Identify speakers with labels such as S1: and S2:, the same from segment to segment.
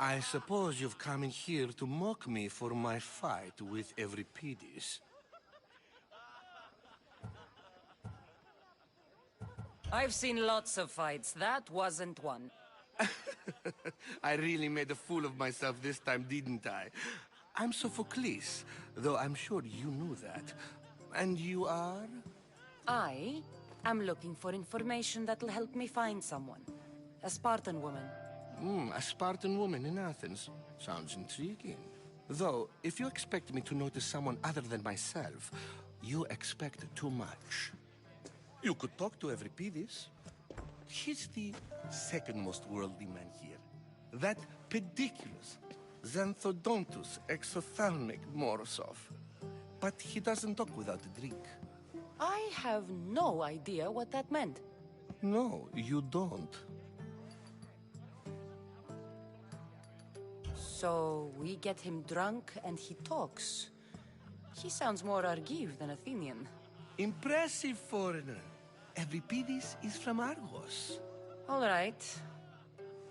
S1: I suppose you've come in here to mock me for my fight with Euripides.
S2: I've seen lots of fights. That wasn't one.
S1: I really made a fool of myself this time, didn't I? I'm Sophocles, though I'm sure you knew that. And you are?
S2: I am looking for information that'll help me find someone. A Spartan woman.
S1: A Spartan woman in Athens. Sounds intriguing. Though, if you expect me to notice someone other than myself, you expect too much. You could talk to Euripides. He's the second most worldly man here. That pediculous, Xanthodontus exophthalmic Morosov. But he doesn't talk without a drink.
S2: I have no idea what that meant.
S1: No, you don't.
S2: So, we get him drunk and he talks. He sounds more Argive than Athenian.
S1: Impressive, foreigner. Euripides is from Argos.
S2: All right.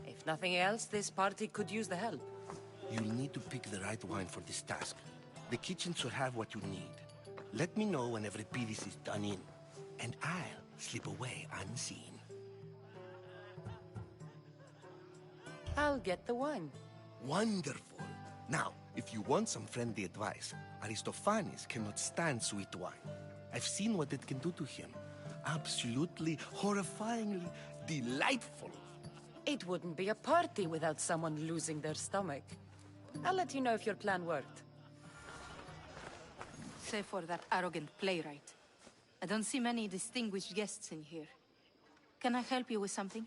S2: If nothing else, this party could use the help.
S1: You'll need to pick the right wine for this task. The kitchen should have what you need. Let me know when Euripides is done in, and I'll slip away unseen.
S2: I'll get the wine.
S1: Wonderful. Now, if you want some friendly advice, Aristophanes cannot stand sweet wine. I've seen what it can do to him. Absolutely, horrifyingly delightful.
S2: It wouldn't be a party without someone losing their stomach. I'll let you know if your plan worked.
S3: Save for that arrogant playwright. I don't see many distinguished guests in here. Can I help you with something?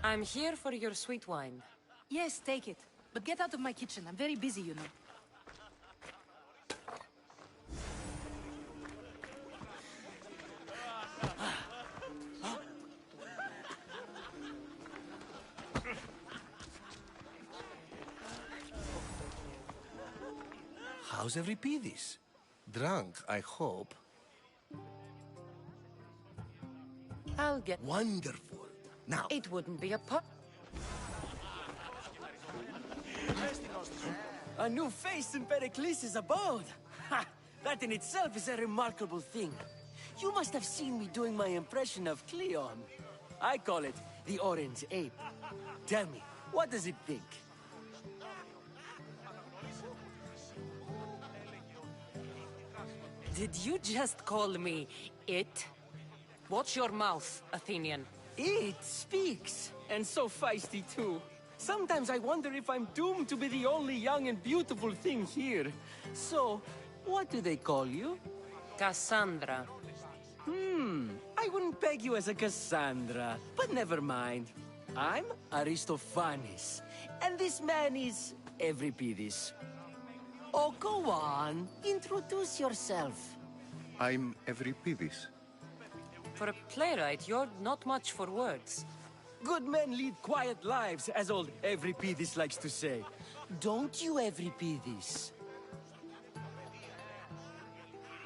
S2: I'm here for your sweet wine.
S3: Yes, take it. But get out of my kitchen. I'm very busy, you know.
S1: How's Euripides? Drunk, I hope.
S2: I'll get...
S1: Wonderful. Now...
S2: It wouldn't be a pub.
S4: A new face in Pericles' abode! Ha! That in itself is a remarkable thing. You must have seen me doing my impression of Cleon. I call it the Orange Ape. Tell me, what does it think?
S2: Did you just call me it? Watch your mouth, Athenian.
S4: It speaks, and so feisty too. Sometimes I wonder if I'm doomed to be the only young and beautiful thing here. So, what do they call you?
S2: Cassandra.
S4: I wouldn't peg you as a Cassandra, but never mind. I'm Aristophanes, and this man is Euripides. Oh, go on. Introduce yourself.
S5: I'm Euripides.
S2: For a playwright, you're not much for words.
S4: Good men lead quiet lives, as old Euripides likes to say. Don't you, Euripides?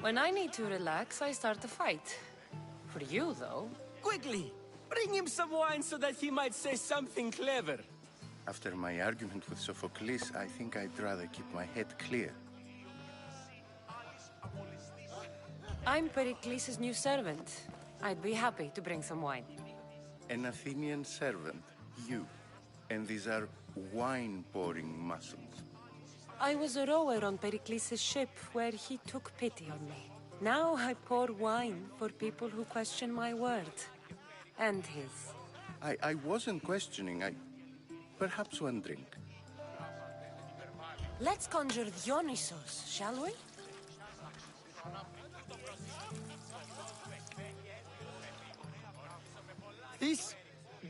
S2: When I need to relax, I start a fight. For you, though.
S4: Quickly! Bring him some wine so that he might say something clever.
S5: After my argument with Sophocles, I think I'd rather keep my head clear.
S2: I'm Pericles' new servant. I'd be happy to bring some wine.
S5: An Athenian servant, you. And these are wine-pouring muscles.
S2: I was a rower on Pericles' ship where he took pity on me. Now I pour wine for people who question my word. And his.
S5: I wasn't questioning, Perhaps one drink.
S2: Let's conjure Dionysos, shall we?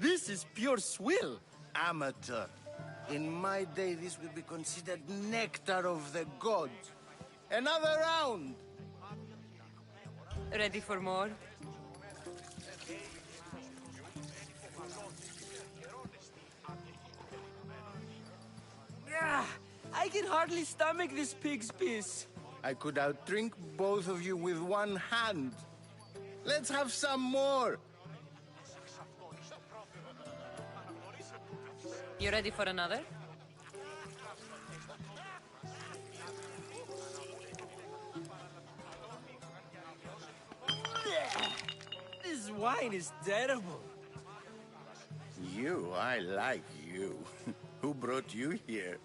S4: This is pure swill.
S6: Amateur. In my day, this would be considered nectar of the gods. Another round!
S2: Ready for more?
S4: I can hardly stomach this pig's piss.
S6: I could outdrink both of you with one hand. Let's have some more!
S2: You ready for another?
S4: This wine is terrible.
S5: You, I like you. Who brought you here?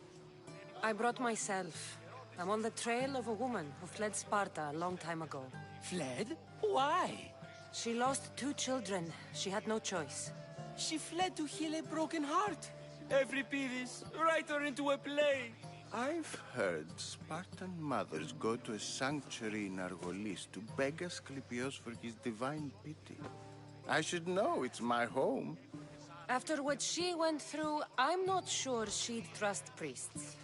S2: I brought myself. I'm on the trail of a woman who fled Sparta a long time ago.
S4: Fled? Why?
S2: She lost 2 children. She had no choice.
S4: She fled to heal a broken heart. Euripides, write her into a play.
S5: I've heard Spartan mothers go to a sanctuary in Argolis to beg Asclepios for his divine pity. I should know, it's my home.
S2: After what she went through, I'm not sure she'd trust priests.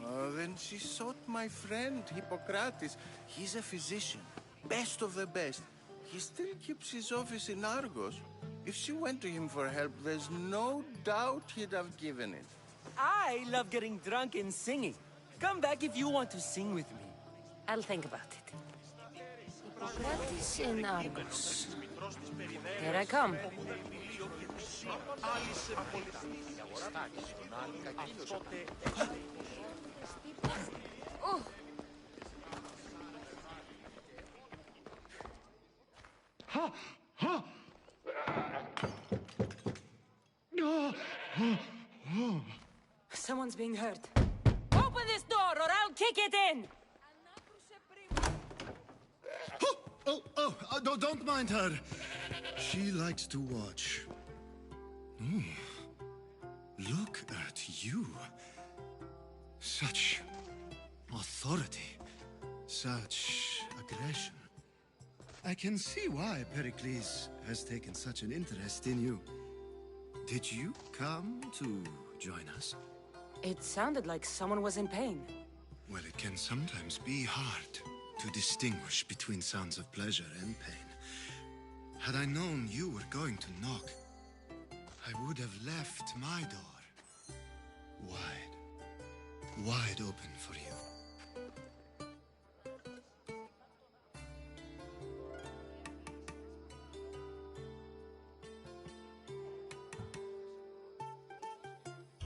S5: Oh, then she sought my friend, Hippocrates. He's a physician, best of the best. He still keeps his office in Argos. If she went to him for help, there's no doubt he'd have given it.
S4: I love getting drunk and singing. Come back if you want to sing with me.
S2: I'll think about it. Hippocrates in Argos. Here I come. Someone's being hurt. Open this door or I'll kick it in!
S7: Don't mind her. She likes to watch. Oh, look at you. Such authority. Such aggression. I can see why Pericles has taken such an interest in you. Did you come to join us?
S2: It sounded like someone was in pain.
S7: Well, it can sometimes be hard to distinguish between sounds of pleasure and pain. Had I known you were going to knock, I would have left my door wide open for you.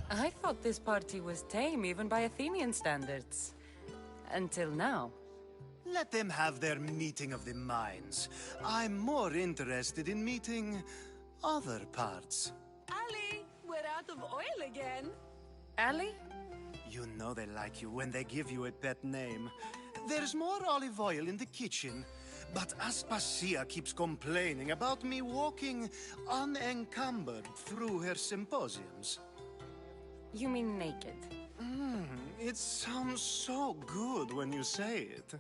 S2: I thought this party was tame even by Athenian standards. Until now.
S7: Let them have their meeting of the minds. I'm more interested in meeting other parts.
S8: Ali, we're out of oil again.
S2: Ali?
S7: You know they like you when they give you a pet name. There's more olive oil in the kitchen, but Aspasia keeps complaining about me walking unencumbered through her symposiums.
S2: You mean naked?
S7: It sounds so good when you say it.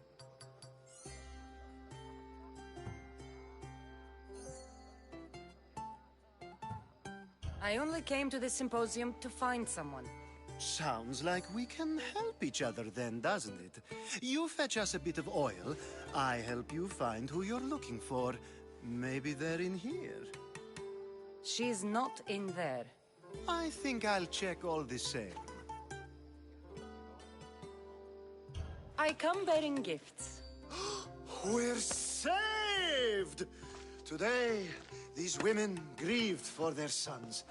S2: I only came to the symposium to find someone.
S7: Sounds like we can help each other then, doesn't it? You fetch us a bit of oil, I help you find who you're looking for. Maybe they're in here.
S2: She's not in there.
S7: I think I'll check all the same.
S2: I come bearing gifts.
S7: We're saved! Today, these women grieved for their sons,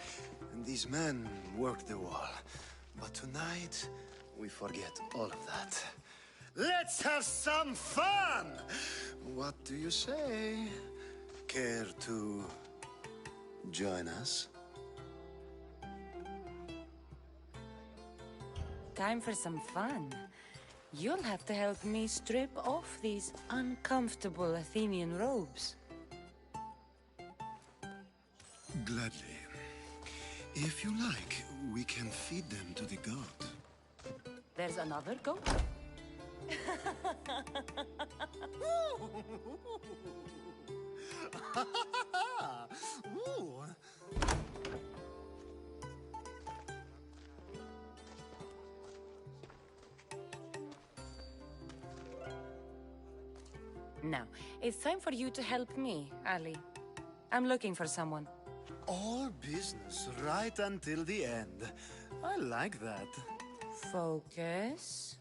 S7: and these men worked the wall. But tonight, we forget all of that. Let's have some fun! What do you say? Care to join us?
S2: Time for some fun. You'll have to help me strip off these uncomfortable Athenian robes.
S7: Gladly. If you like, we can feed them to the god.
S2: There's another goat?
S7: Ooh.
S2: Now, it's time for you to help me, Ali. I'm looking for someone.
S7: All business right until the end. I like that.
S2: Focus.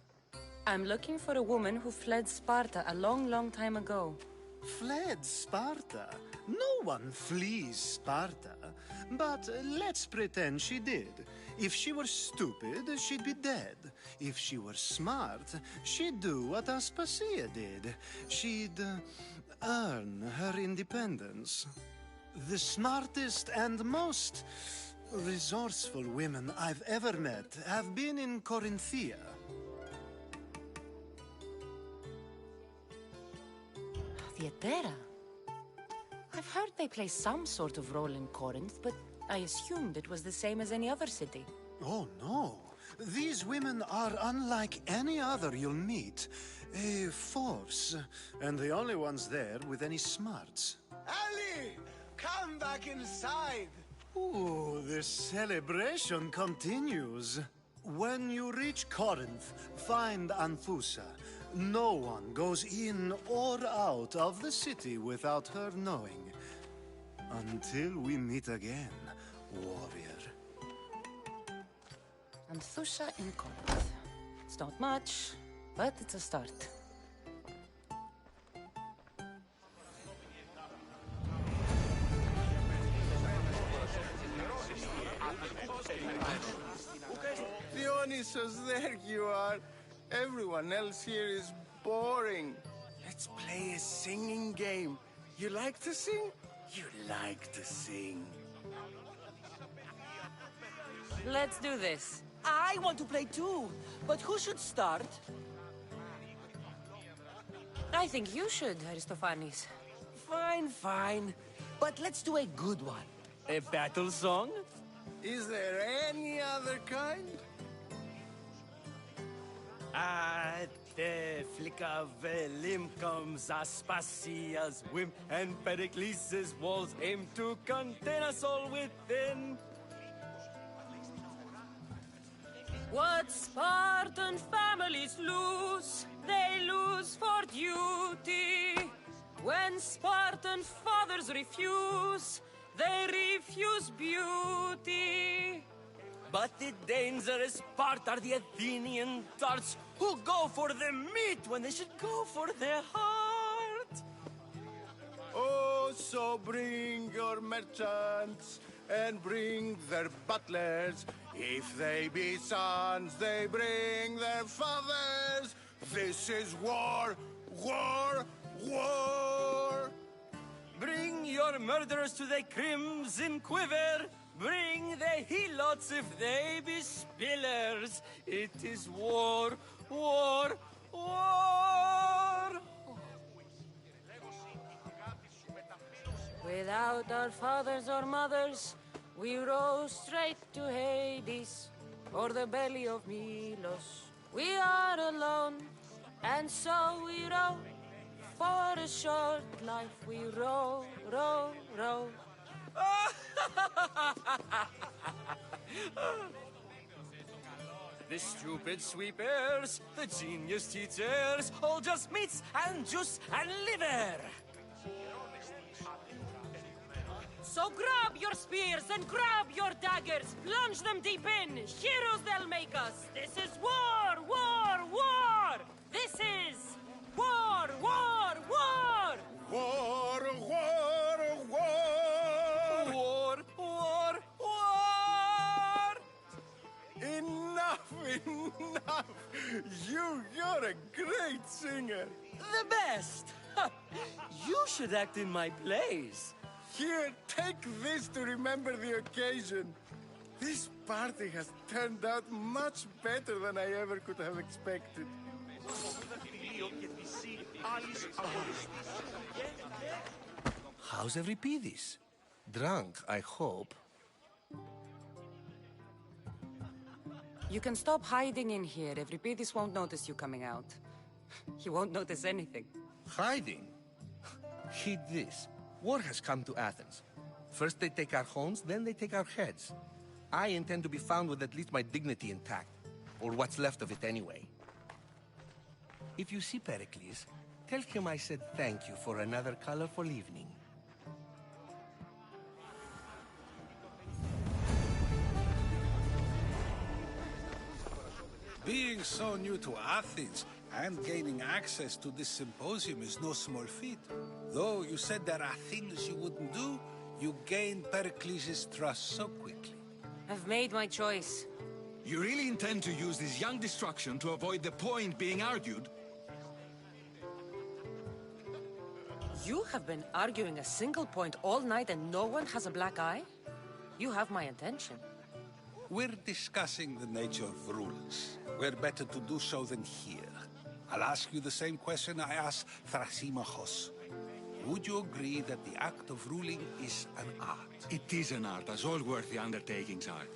S2: I'm looking for a woman who fled Sparta a long, long time ago.
S7: Fled Sparta? No one flees Sparta. But let's pretend she did. If she were stupid, she'd be dead. If she were smart, she'd do what Aspasia did. She'd earn her independence. The smartest and most resourceful women I've ever met have been in Corinthia.
S2: Theatera? I've heard they play some sort of role in Corinth, but I assumed it was the same as any other city.
S7: Oh, no. These women are unlike any other you'll meet. A force, and the only ones there with any smarts.
S6: Ali! Come back inside!
S7: Ooh, the celebration continues. When you reach Corinth, find Anfusa. No one goes in or out of the city without her knowing. Until we meet again, warrior.
S2: Anthusha in Corinth. It's not much, but it's a start.
S5: Dionysus, there you are. Everyone else here is boring. Let's play a singing game. You like to sing? You like to sing.
S2: Let's do this.
S4: I want to play too, but who should start?
S2: I think you should, Aristophanes.
S4: Fine, fine. But let's do a good one. A battle song?
S5: Is there any other kind?
S4: At the flick of a limb comes Aspasia's whim, and Pericles' walls aim to contain us all within.
S2: What Spartan families lose, they lose for duty. When Spartan fathers refuse, they refuse beauty.
S4: But the dangerous part are the Athenian tarts who go for the meat when they should go for their heart.
S5: Oh, so bring your merchants and bring their butlers. If they be sons, they bring their fathers. This is war, war, war.
S4: Bring your murderers to the crimson quiver. Bring the helots if they be spillers. It is war, war, war.
S2: Without our fathers or mothers, we row straight to Hades, or the belly of Milos. We are alone, and so we row. For a short life we row, row, row.
S4: The stupid sweepers, the genius teachers, all just meats and juice and liver.
S2: So grab your spears and grab your daggers, plunge them deep in, heroes they'll make us. This is war, war, war! This is war, war, war!
S5: War, war, war!
S4: War, war, war!
S5: Enough, enough! You're a great singer.
S4: The best! You should act in my plays.
S5: Here, take this to remember the occasion. This party has turned out much better than I ever could have expected.
S1: How's Euripides? Drunk, I hope.
S2: You can stop hiding in here. Euripides won't notice you coming out. He won't notice anything.
S1: Hiding? Heed this. War has come to Athens. First they take our homes, then they take our heads. I intend to be found with at least my dignity intact. Or what's left of it anyway. If you see Pericles, tell him I said thank you for another colorful evening.
S9: Being so new to Athens and gaining access to this symposium is no small feat. Though you said there are things you wouldn't do, you gained Pericles' trust so quickly?
S2: I've made my choice.
S10: You really intend to use this young destruction to avoid the point being argued?
S2: You have been arguing a single point all night and no one has a black eye? You have my attention.
S9: We're discussing the nature of rulers. Where better to do so than here? I'll ask you the same question I asked Thrasymachos. Would you agree that the act of ruling is an art?
S10: It is an art, as all worthy undertakings are.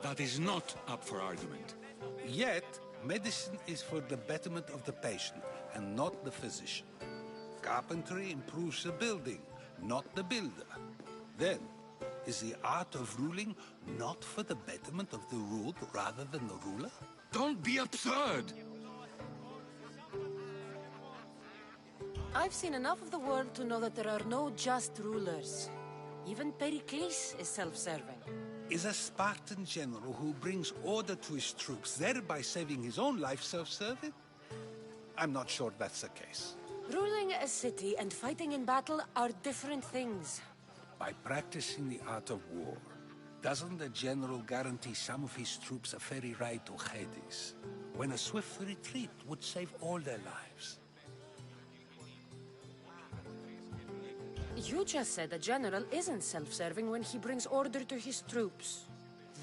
S10: That is not up for argument.
S9: Yet, medicine is for the betterment of the patient, and not the physician. Carpentry improves the building, not the builder. Then, is the art of ruling not for the betterment of the ruled rather than the ruler?
S10: Don't be absurd!
S2: I've seen enough of the world to know that there are no just rulers. Even Pericles is self-serving.
S9: Is a Spartan general who brings order to his troops, thereby saving his own life, self-serving? I'm not sure that's the case.
S2: Ruling a city and fighting in battle are different things.
S9: By practicing the art of war, doesn't the general guarantee some of his troops a ferry ride to Hades, when a swift retreat would save all their lives?
S2: You just said a general isn't self-serving when he brings order to his troops.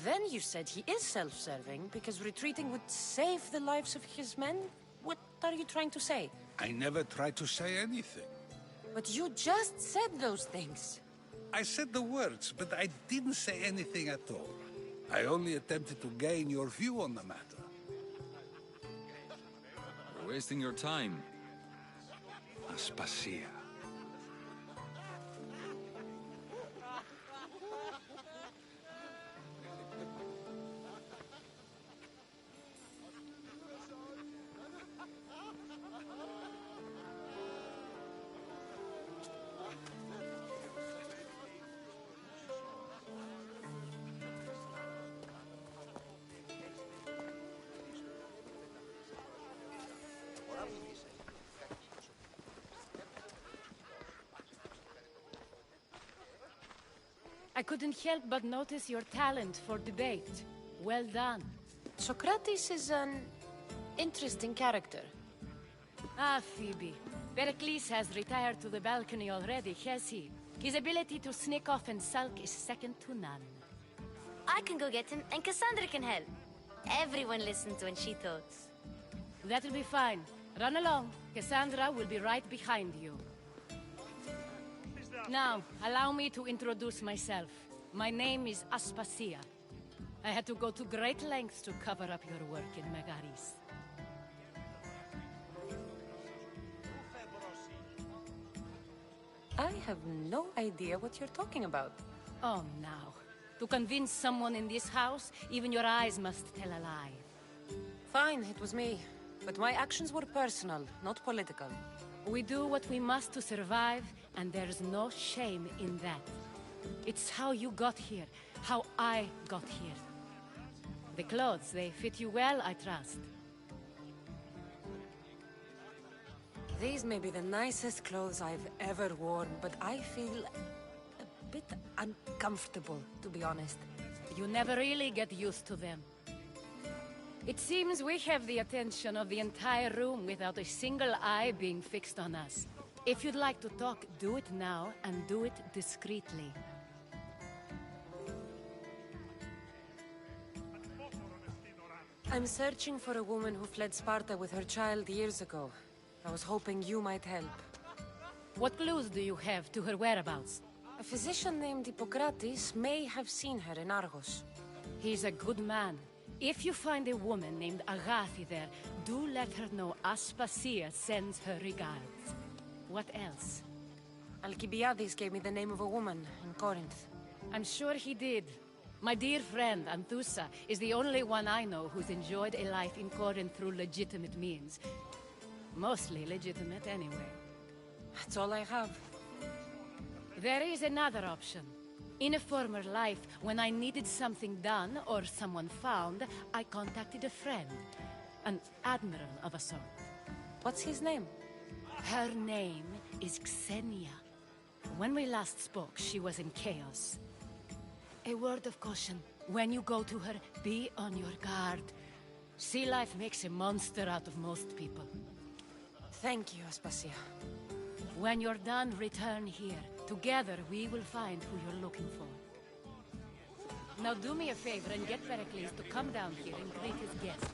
S2: Then you said he is self-serving because retreating would save the lives of his men? What are you trying to say?
S9: I never tried to say anything.
S2: But you just said those things.
S9: I said the words, but I didn't say anything at all. I only attempted to gain your view on the matter.
S10: You're wasting your time. Aspasia.
S11: I couldn't help but notice your talent for debate. Well done.
S2: Socrates is an interesting character.
S11: Ah, Phoebe. Pericles has retired to the balcony already, has he? His ability to sneak off and sulk is second to none.
S12: I can go get him, and Cassandra can help. Everyone listens when she talks.
S11: That'll be fine. Run along. Cassandra will be right behind you. Now, allow me to introduce myself. My name is Aspasia. I had to go to great lengths to cover up your work in Megaris.
S2: I have no idea what you're talking about.
S11: Oh, now. To convince someone in this house, even your eyes must tell a lie.
S2: Fine, it was me. But my actions were personal, not political.
S11: We do what we must to survive, and there's no shame in that. It's how you got here, how I got here. The clothes, they fit you well, I trust.
S2: These may be the nicest clothes I've ever worn, but I feel a bit uncomfortable, to be honest.
S11: You never really get used to them. It seems we have the attention of the entire room without a single eye being fixed on us. If you'd like to talk, do it now, and do it discreetly.
S2: I'm searching for a woman who fled Sparta with her child years ago. I was hoping you might help.
S11: What clues do you have to her whereabouts?
S2: A physician named Hippocrates may have seen her in Argos.
S11: He's a good man. If you find a woman named Agathi there, do let her know Aspasia sends her regards. What else?
S2: Alcibiades gave me the name of a woman in Corinth.
S11: I'm sure he did. My dear friend, Anthusa, is the only one I know who's enjoyed a life in Corinth through legitimate means. Mostly legitimate, anyway.
S2: That's all I have.
S11: There is another option. In a former life, when I needed something done or someone found, I contacted a friend. An admiral of a sort.
S2: What's his name?
S11: Her name is Xenia. When we last spoke, she was in chaos. A word of caution. When you go to her, be on your guard. Sea life makes a monster out of most people.
S2: Thank you, Aspasia.
S11: When you're done, return here. Together, we will find who you're looking for. Now do me a favor and get Pericles to come down here and greet his guests.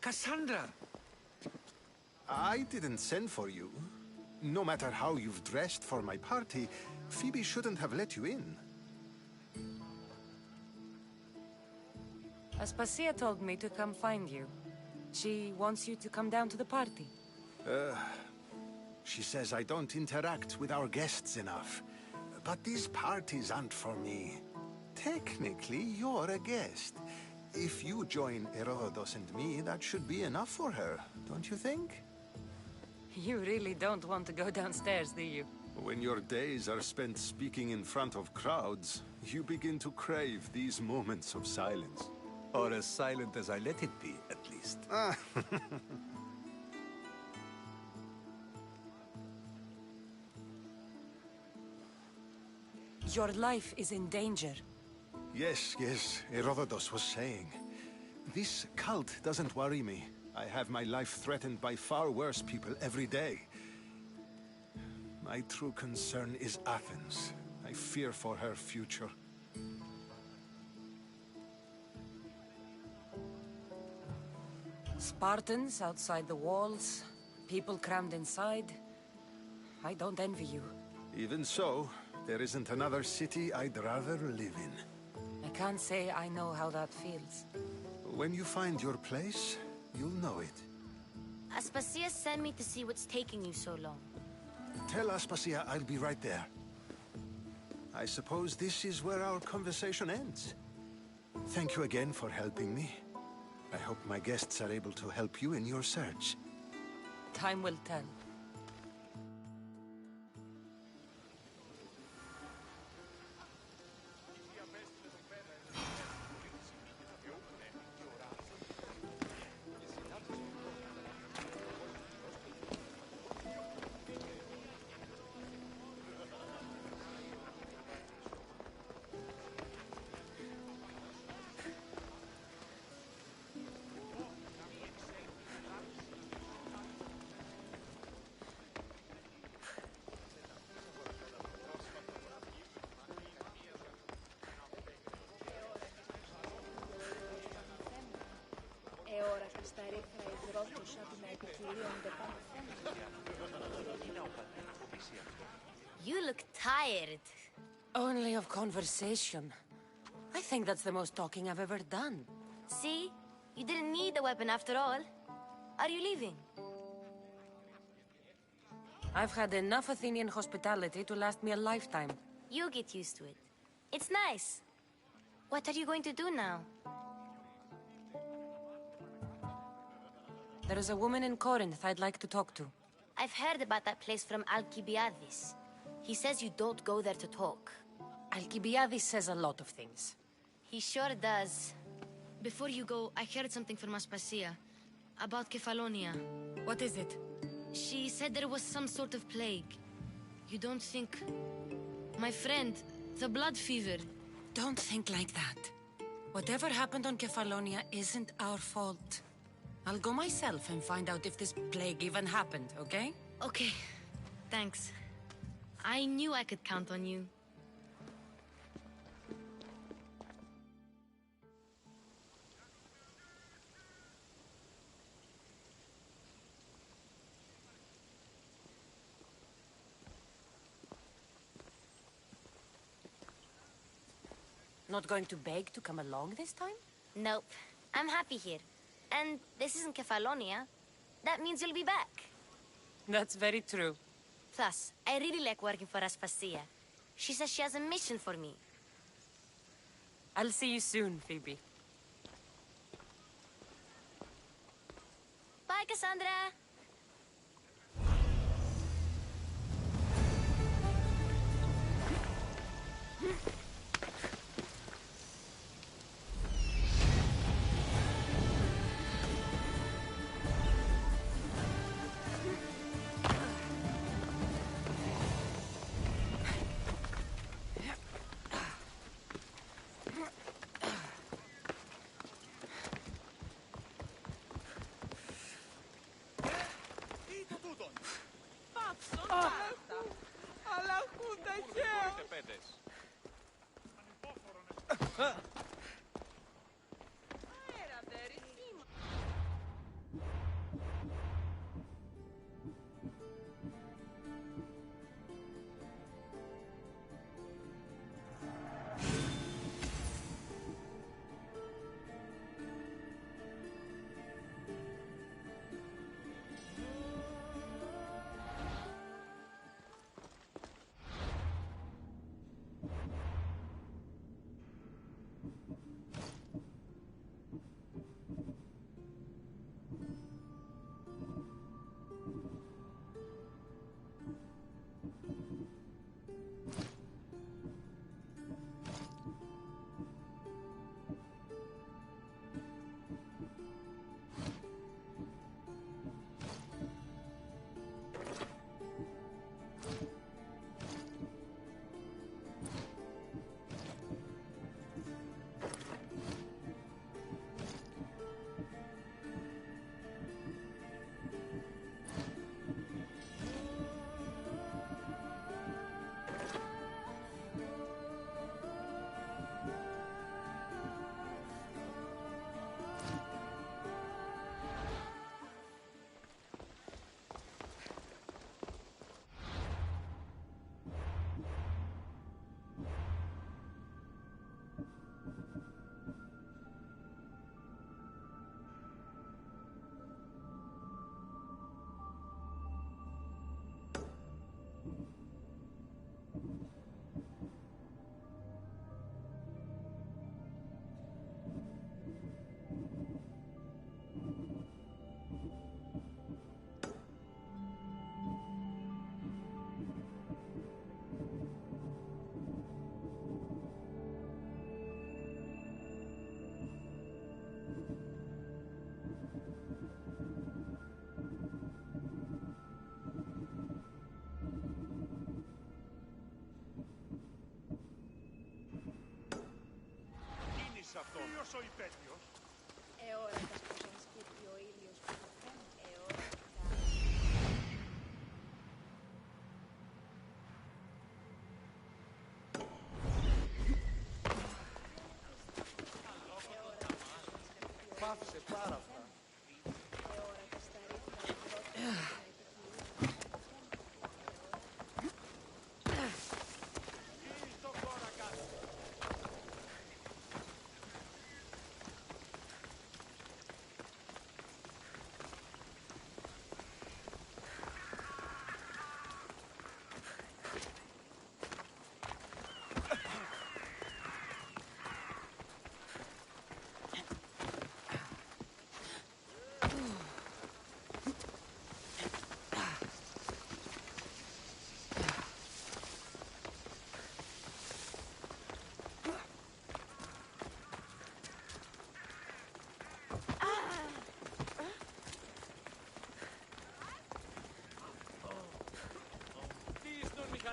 S10: Cassandra!
S7: I didn't send for you. No matter how you've dressed for my party, Phoebe shouldn't have let you in.
S2: Aspasia told me to come find you. She wants you to come down to the party.
S7: She says I don't interact with our guests enough. But these parties aren't for me. Technically, you're a guest. If you join Herodotus and me, that should be enough for her, don't you think?
S2: You really don't want to go downstairs, do you?
S7: When your days are spent speaking in front of crowds, you begin to crave these moments of silence.
S10: Or as silent as I let it be, at least.
S2: Your life is in danger.
S7: Yes, Herodotus was saying. This cult doesn't worry me. I have my life threatened by far worse people every day. My true concern is Athens. I fear for her future.
S2: Spartans outside the walls, people crammed inside. I don't envy you.
S7: Even so, there isn't another city I'd rather live in.
S2: I can't say I know how that feels.
S7: When you find your place, you'll know it.
S12: Aspasia sent me to see what's taking you so long.
S7: Tell Aspasia I'll be right there. I suppose this is where our conversation ends. Thank you again for helping me. I hope my guests are able to help you in your search.
S2: Time will tell.
S12: You look tired.
S2: Only of conversation. I think that's the most talking I've ever done.
S12: See? You didn't need the weapon after all. Are you leaving?
S2: I've had enough Athenian hospitality to last me a lifetime.
S12: You get used to it. It's nice. What are you going to do now?
S2: There is a woman in Corinth I'd like to talk to.
S12: I've heard about that place from Alcibiades. He says you don't go there to talk.
S2: Alcibiades says a lot of things.
S12: He sure does. Before you go, I heard something from Aspasia. About Kefalonia.
S2: What is it?
S12: She said there was some sort of plague. You don't think... My friend, the blood fever.
S2: Don't think like that. Whatever happened on Kefalonia isn't our fault. I'll go myself and find out if this plague even happened, okay?
S12: Okay. Thanks. I knew I could count on you.
S2: Not going to beg to come along this time?
S13: Nope. I'm happy here. And this isn't Kefalonia. That means you'll be back.
S2: That's very true.
S13: Plus, I really like working for Aspasia. She says she has a mission for me.
S2: I'll see you soon, Phoebe.
S13: Bye, Cassandra!
S14: Αυτό. Ποιος ο υπέτειος?
S8: Εώρακας πως ενσκύπτει ο ήλιος που πεθαίνει.
S5: Πάψε πάρα αυτά.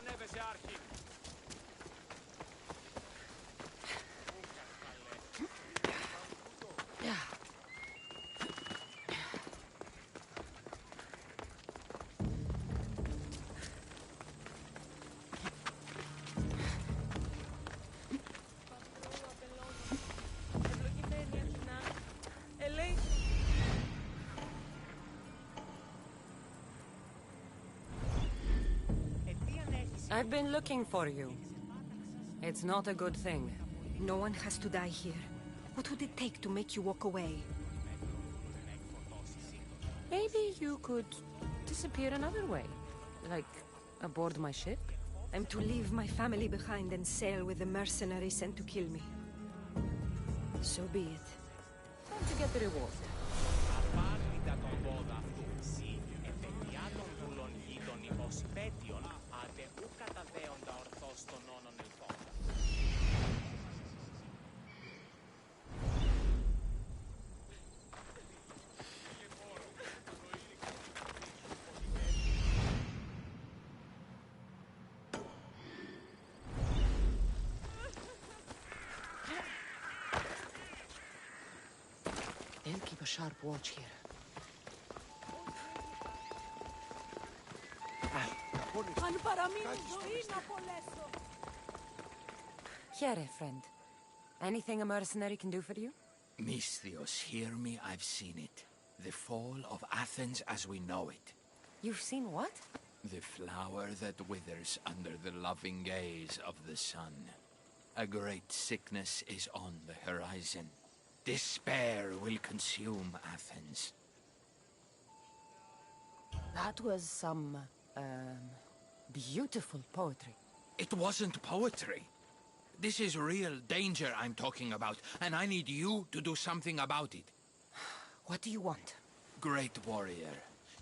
S4: Ανέβεσαι άρχη.
S2: I've been looking for you. It's not a good thing.
S15: No one has to die here. What would it take to make you walk away?
S2: Maybe you could disappear another way. Like, aboard my ship?
S15: I'm to leave my family behind and sail with the mercenaries sent to kill me. So be it.
S2: Time to get the reward. They'll keep a sharp watch here. Here, friend. Anything a mercenary can do for you?
S16: Misthios, hear me, I've seen it. The fall of Athens as we know it.
S2: You've seen what?
S16: The flower that withers under the loving gaze of the sun. A great sickness is on the horizon. Despair will consume Athens.
S2: That was some, beautiful poetry.
S16: It wasn't poetry. This is real danger I'm talking about, and I need you to do something about it.
S2: What do you want?
S16: Great warrior,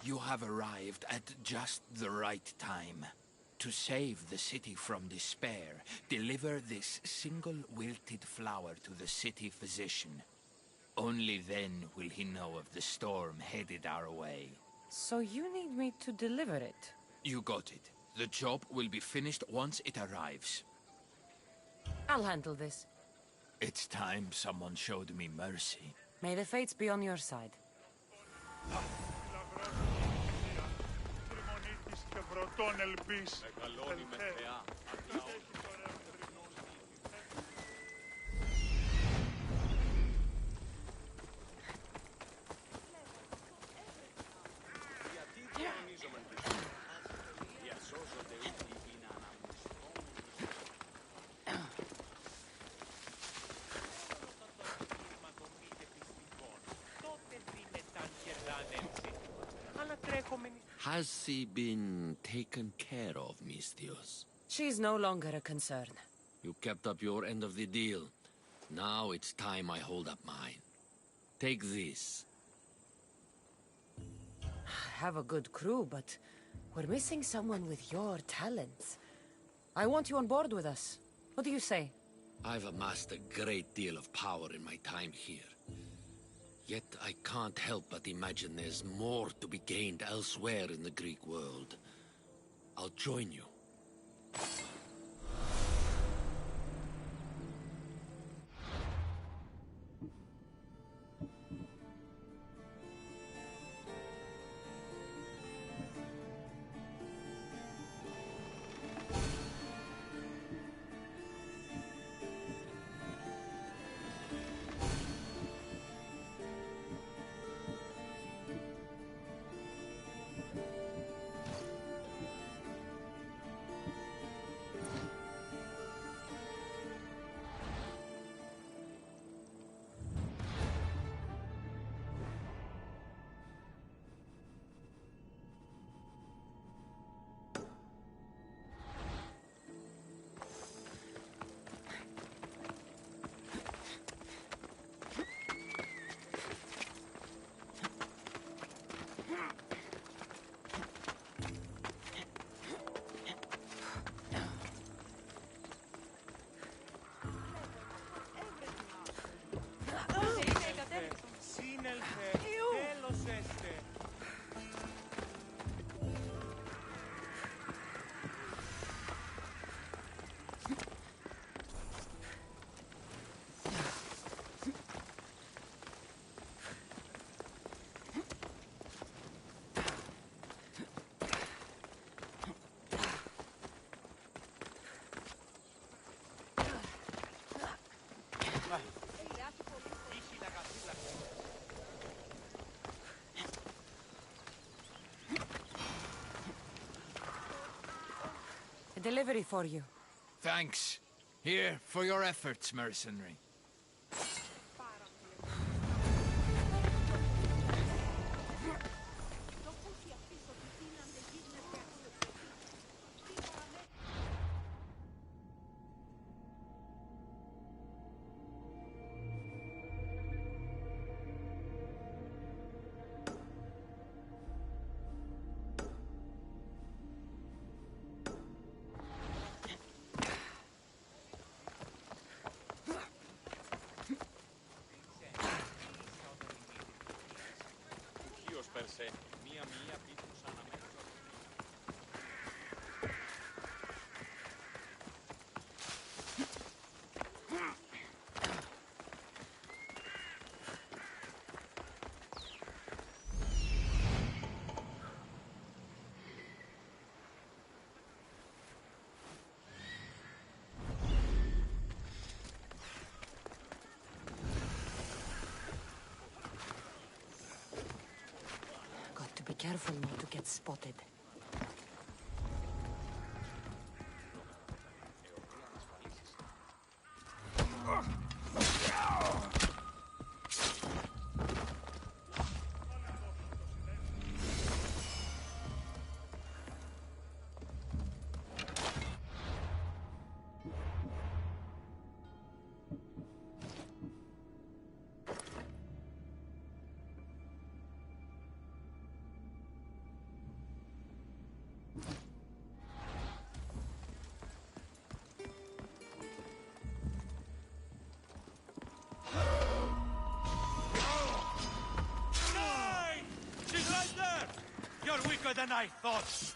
S16: you have arrived at just the right time. To save the city from despair, deliver this single wilted flower to the city physician. Only then will he know of the storm headed our way.
S2: So you need me to deliver it?
S16: You got it. The job will be finished once it arrives.
S2: I'll handle this.
S16: It's time someone showed me mercy.
S2: May the fates be on your side.
S17: Has she been taken care of, Misthios?
S2: She's no longer a concern.
S17: You kept up your end of the deal. Now it's time I hold up mine. Take this.
S2: I have a good crew, but we're missing someone with your talents. I want you on board with us. What do you say?
S17: I've amassed a great deal of power in my time here. Yet I can't help but imagine there's more to be gained elsewhere in the Greek world. I'll join you.
S2: delivery for you.
S16: Thanks. Here for your efforts, mercenary.
S2: Be careful not to get spotted.
S14: Weaker than I thought.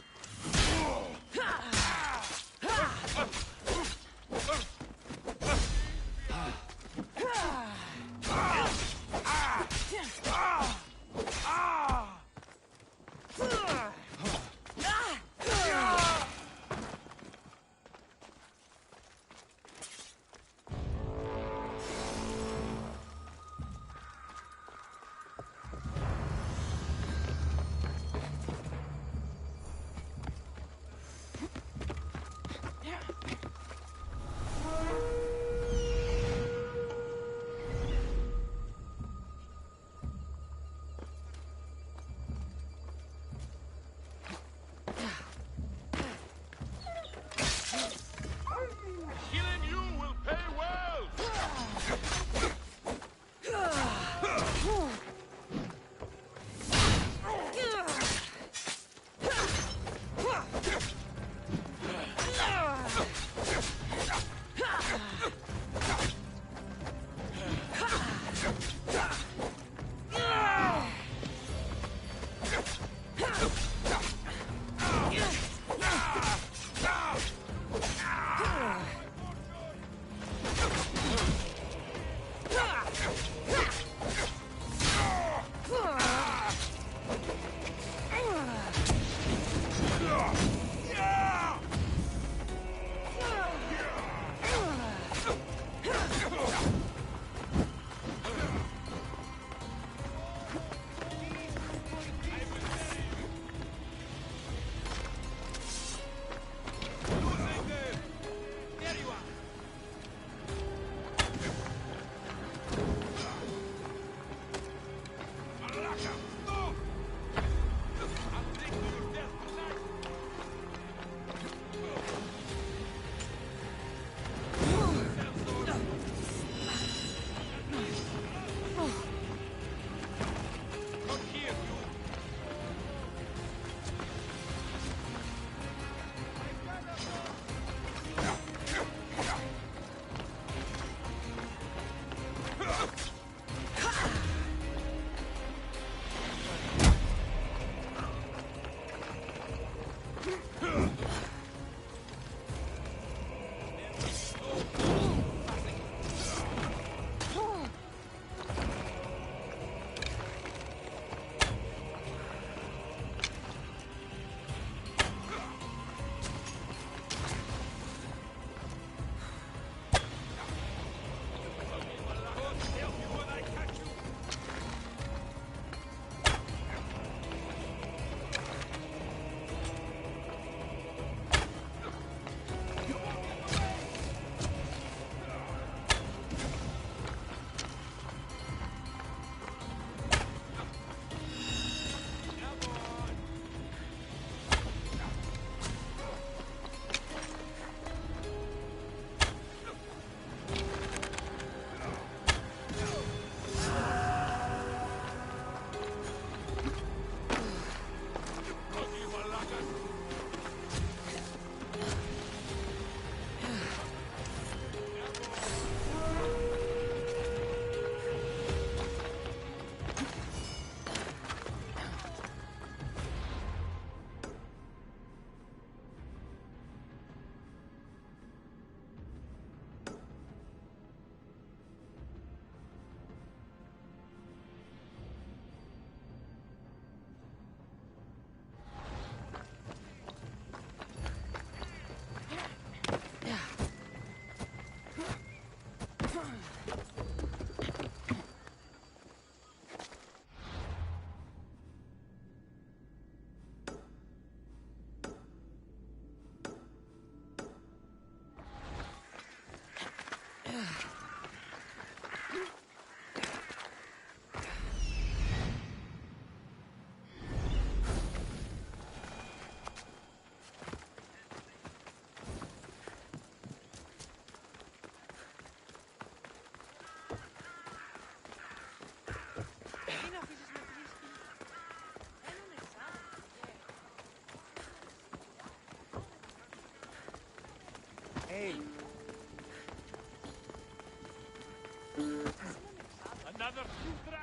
S14: Another Sudra!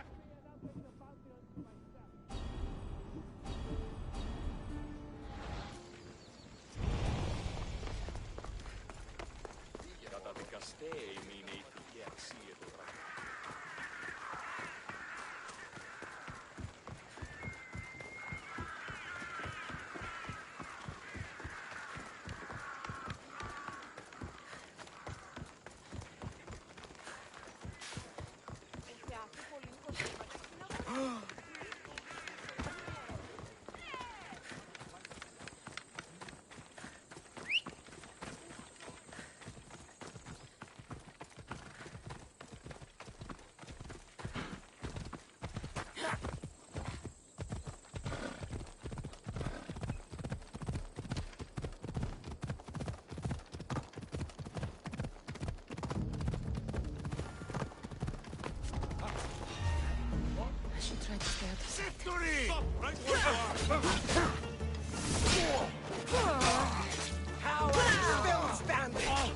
S3: I should try to stay out of sight.
S14: Victory! Stop right where you are!
S4: How are you still standing?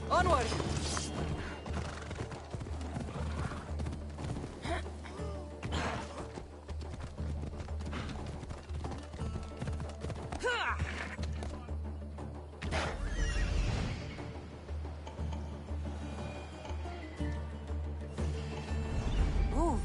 S15: Onward! Move!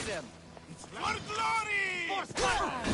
S4: them!
S14: For glory!
S4: For Sparta!